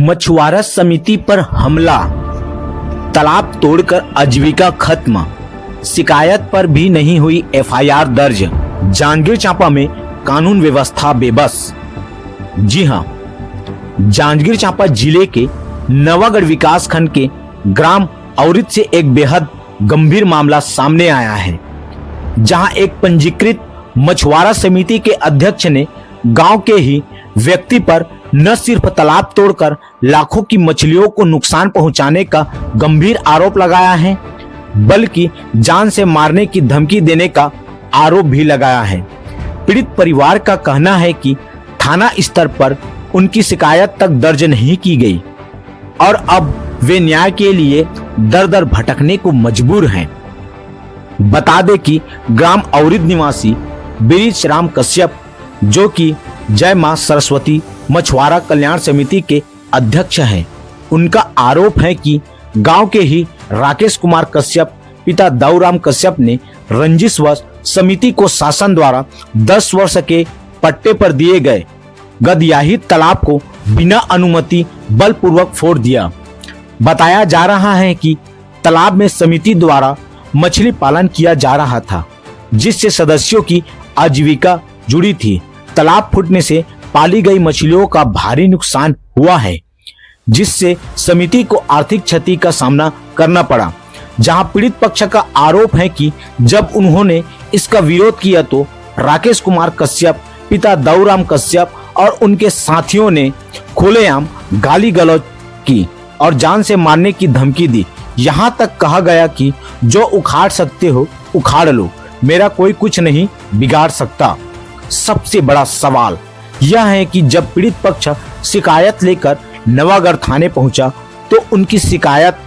मछुआरा समिति पर हमला, तालाब तोड़कर आजीविका खत्म, शिकायत पर भी नहीं हुई एफआईआर दर्ज। जांजगीर चांपा में कानून व्यवस्था बेबस। जी हां, जांजगीर चांपा जिले के नवागढ़ विकास खंड के ग्राम औरिद से एक बेहद गंभीर मामला सामने आया है, जहां एक पंजीकृत मछुआरा समिति के अध्यक्ष ने गांव के ही व्यक्ति पर न सिर्फ तालाब तोड़कर लाखों की मछलियों को नुकसान पहुंचाने का गंभीर आरोप लगाया है, बल्कि जान से मारने की धमकी देने का आरोप भी लगाया है। पीड़ित परिवार का कहना है कि थाना स्तर पर उनकी शिकायत तक दर्ज नहीं की गई और अब वे न्याय के लिए दर दर भटकने को मजबूर हैं। बता दें कि ग्राम औरिद निवासी बिरिच राम कश्यप, जो कि जय मां सरस्वती मछुआरा कल्याण समिति के अध्यक्ष हैं, उनका आरोप है कि गांव के ही राकेश कुमार कश्यप पिता दाऊराम कश्यप ने रंजिशवश समिति को शासन द्वारा 10 वर्ष के पट्टे पर दिए गए गदयाही तालाब को बिना अनुमति बलपूर्वक फोड़ दिया। बताया जा रहा है कि तालाब में समिति द्वारा मछली पालन किया जा रहा था, जिससे सदस्यों की आजीविका जुड़ी थी। तालाब फूटने से पाली गई मछलियों का भारी नुकसान हुआ है, जिससे समिति को आर्थिक क्षति का सामना करना पड़ा। जहां पीड़ित पक्ष का आरोप है कि जब उन्होंने इसका विरोध किया तो राकेश कुमार कश्यप पिता दाऊराम कश्यप और उनके साथियों ने खुलेआम गाली गलौज की और जान से मारने की धमकी दी। यहाँ तक कहा गया कि जो उखाड़ सकते हो उखाड़ लो, मेरा कोई कुछ नहीं बिगाड़ सकता। सबसे बड़ा सवाल यह है कि जब पीड़ित पक्ष शिकायत लेकर नवागढ़ थाने पहुंचा तो उनकी शिकायत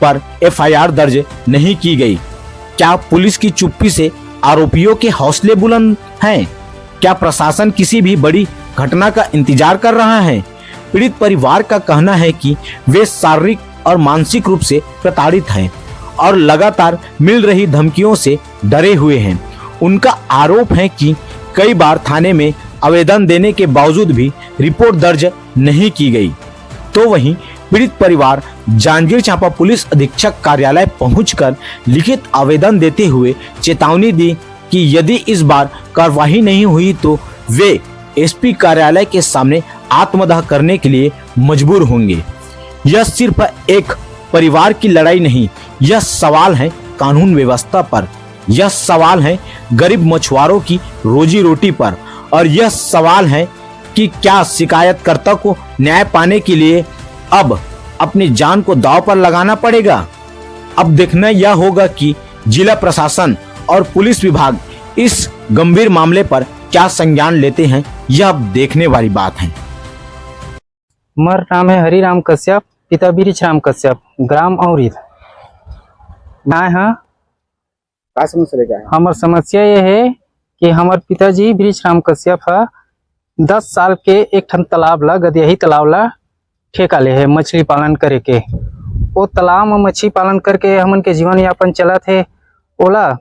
पर एफआईआर दर्ज नहीं की गई। क्या पुलिस की चुप्पी से आरोपियों के हौसले बुलंद हैं? क्या प्रशासन किसी भी बड़ी घटना का इंतजार कर रहा है? पीड़ित परिवार का कहना है कि वे शारीरिक और मानसिक रूप से प्रताड़ित हैं और लगातार मिल रही धमकियों से डरे हुए हैं। उनका आरोप है कि कई बार थाने में आवेदन देने के बावजूद भी रिपोर्ट दर्ज नहीं की गई। तो वहीं पीड़ित परिवार जांजगीर चांपा पुलिस अधीक्षक कार्यालय पहुंचकर लिखित आवेदन देते हुए चेतावनी दी कि यदि इस बार कार्रवाई नहीं हुई तो वे एसपी कार्यालय के सामने आत्मदाह करने के लिए मजबूर होंगे। यह सिर्फ एक परिवार की लड़ाई नहीं, यह सवाल है कानून व्यवस्था पर, यह सवाल है गरीब मछुआरों की रोजी रोटी पर, और यह सवाल है कि क्या शिकायतकर्ता को न्याय पाने के लिए अब अपनी जान को दांव पर लगाना पड़ेगा। अब देखना यह होगा कि जिला प्रशासन और पुलिस विभाग इस गंभीर मामले पर क्या संज्ञान लेते हैं, यह अब देखने वाली बात है। मेरा नाम है हरिराम कश्यप, पिता बिरिच राम कश्यप, ग्राम औरिद। का समस्या लेके आए? हमार समस्या ये है कि हमार पिताजी बिरिच राम कश्यप है 10 साल के एक ठन तालाब ला, गदयाही तालाब ला ठेका ले है मछली पालन करे के। वो तालाब में मछली पालन करके हमन के जीवन यापन चला थे। ओला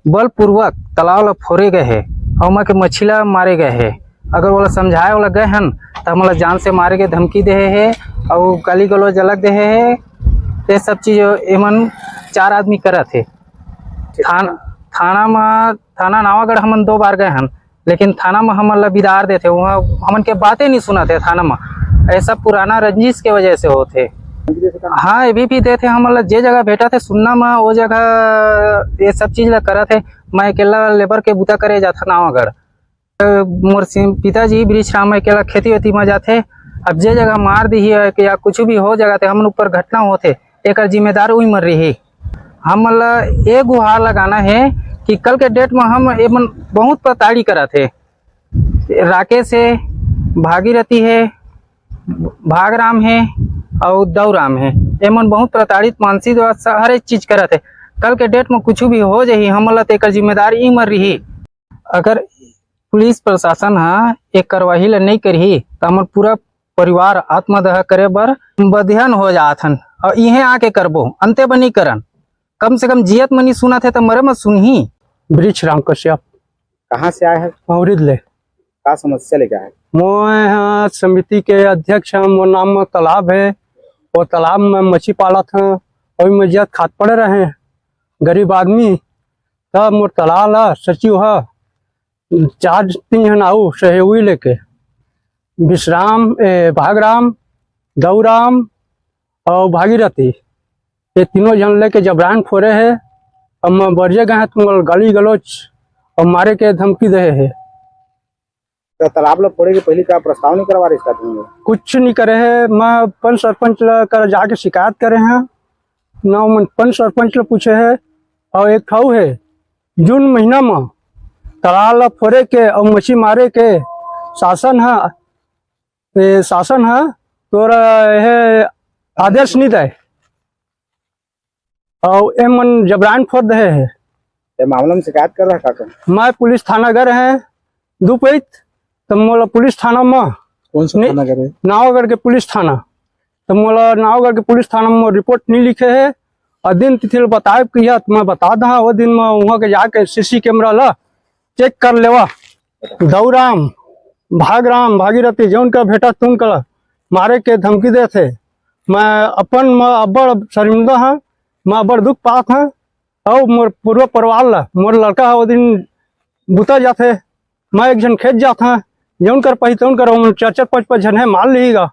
बलपूर्वक तालाब ला फोड़े गए है, हम के मछली ला मारे गए है। अगर वो समझाए वाला गए हन तो हमला जान से मारे के धमकी दे है और गाली गलौज अलग दे है। ये सब चीज एमन 4 आदमी करा थे। थाना नवागढ़ हमन 2 बार गए हन, लेकिन थाना में हमन ला बिदार देते, वहाँ हमन के बातें नहीं सुना थे। थाना में ऐसा पुराना रंजिश के वजह से होते। हाँ, ये भी देते हमन ला जे जगह भेटा थे सुनना में वो जगह ये सब चीज ला करा थे। मैं अकेला लेबर के बुता करे जाता नवागढ़। मोर पिताजी बिरिच राम अकेला खेती वेती में जाते। अब जे जगह मार दी है या कुछ भी हो जगह थे हमन ऊपर घटना होते, एक जिम्मेदार वही मर रही। हम ये गुहार लगाना है कि कल के डेट में हम एमन बहुत प्रताड़ी करा थे। राकेश है, भागीरथी है, भागराम है और दाऊराम है, एमन बहुत प्रताड़ित मानसिक हर एक चीज करा थे। कल के डेट में कुछ भी हो जाही हमला तो एक जिम्मेदार ही मर रही। अगर पुलिस प्रशासन एक कार्रवाई ला नहीं करी तो हमर पूरा परिवार आत्मदाह करे बर बधियन हो जात हन और इहे आके करबो, अंते बनी करन। कम से कम जियत मनी सुना थे तो मरे मत सुनही। बिरिच राम कश्यप। कहाँ से आए हैं? औरिद ले। का समस्या लेके आए? मैं यहाँ समिति के अध्यक्ष हैं। मोर नाम तालाब है और तालाब में मछली पालत हैं और मजियत खाद पड़े रहे हैं। गरीब आदमी तब मोर तालाब ला सचिव है 4-3 जन आऊ सहयोगी लेके विश्राम भागराम गौराम और भागीरथी ये तीनों जन लेके जबरान फोरे है। अब मैं बरजे गए हैं तुम गाली गलोच और मारे के धमकी दे है। तो तालाब लोग फोड़े के पहले का प्रस्ताव नहीं करवा रहे इसका तुम लोग? कुछ नहीं करे है। मैं पंच सरपंच कर जाके शिकायत करे हैं ना। मैं पंच सरपंच लोग पूछे है और एक ठाऊ है जून महीना में तालाब फोड़े के और मछली मारे के शासन है तोरा यह आदेश नहीं दे और एमन जबरान फोड़ दे है। ये मामला में शिकायत कर रहा काका? मैं पुलिस थाना गए हैं दोपहर तब मोला पुलिस थाना में कौन सा थाना करे? नावगढ़ के पुलिस थाना। तो मोला नावगढ़ के पुलिस थाना में रिपोर्ट नहीं लिखे है और दिन तिथि बताए किया तो मैं बता दा वो दिन में वहाँ के जाके सीसी कैमरा ला चेक कर लेवा। दौराम भागराम भागीरथी जो उनका बेटा तुम का मारे के धमकी दे थे। मैं अपन में अब्बड़ शर्मिंदा है। मैं अब्बड़ दुख पात है और मोर पूरा परिवार ला मोर लड़का वो दिन बुता जाते मैं एक जन खेत जाता जौन कर पही तौन कर 4-5 जन है मार लीगा।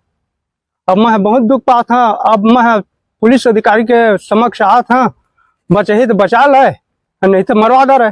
अब मैं बहुत दुख पात था। अब मैं पुलिस अधिकारी के समक्ष आत हाँ बचे ही तो बचा लाए नहीं तो मरवा दे रहे।